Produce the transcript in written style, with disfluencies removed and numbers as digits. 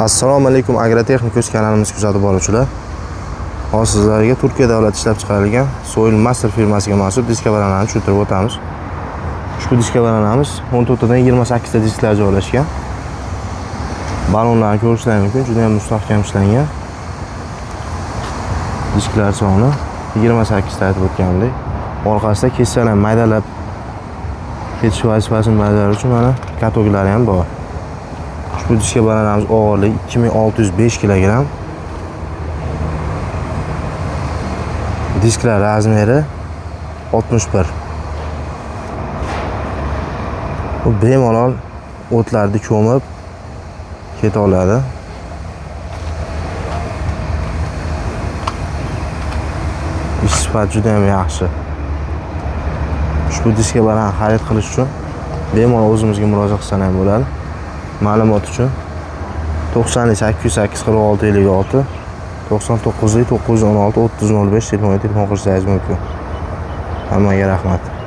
Assalomu alaykum, Agrotexnik o'z kanalimizga kuzatib boruvchilar. Hozir sizlarga Turkiya davlat ishlab chiqarilgan Soil Master firmasiga mansub diska baranani tushuntirib o'tamiz. Ushbu diska baranamiz 14 dan 28 ta disklar joylashgan. Balonlarni ko'rishingiz mumkin, juda ham mustahkam ishlangan. Disklar soni 28 ta aytib o'tganimdek. Orqasida kessalar maydalab ketish vazifasini bajarish uchun mana katoglari ham bor. Ushbu diska baranamiz og'irligi 2605 kg. Disklar razmeri 61. Bu bemalol o'tlarni ko'mib keta oladi. Ish sifati juda ham yaxshi. Ushbu diska baranani xarid qilish uchun bemalol o'zimizga murojaat qilsangiz ham bo'ladi. Ma'lumot uchun 9808 46 56 99 916 3005 telefon qilishingiz mumkin. Hammaga rahmat.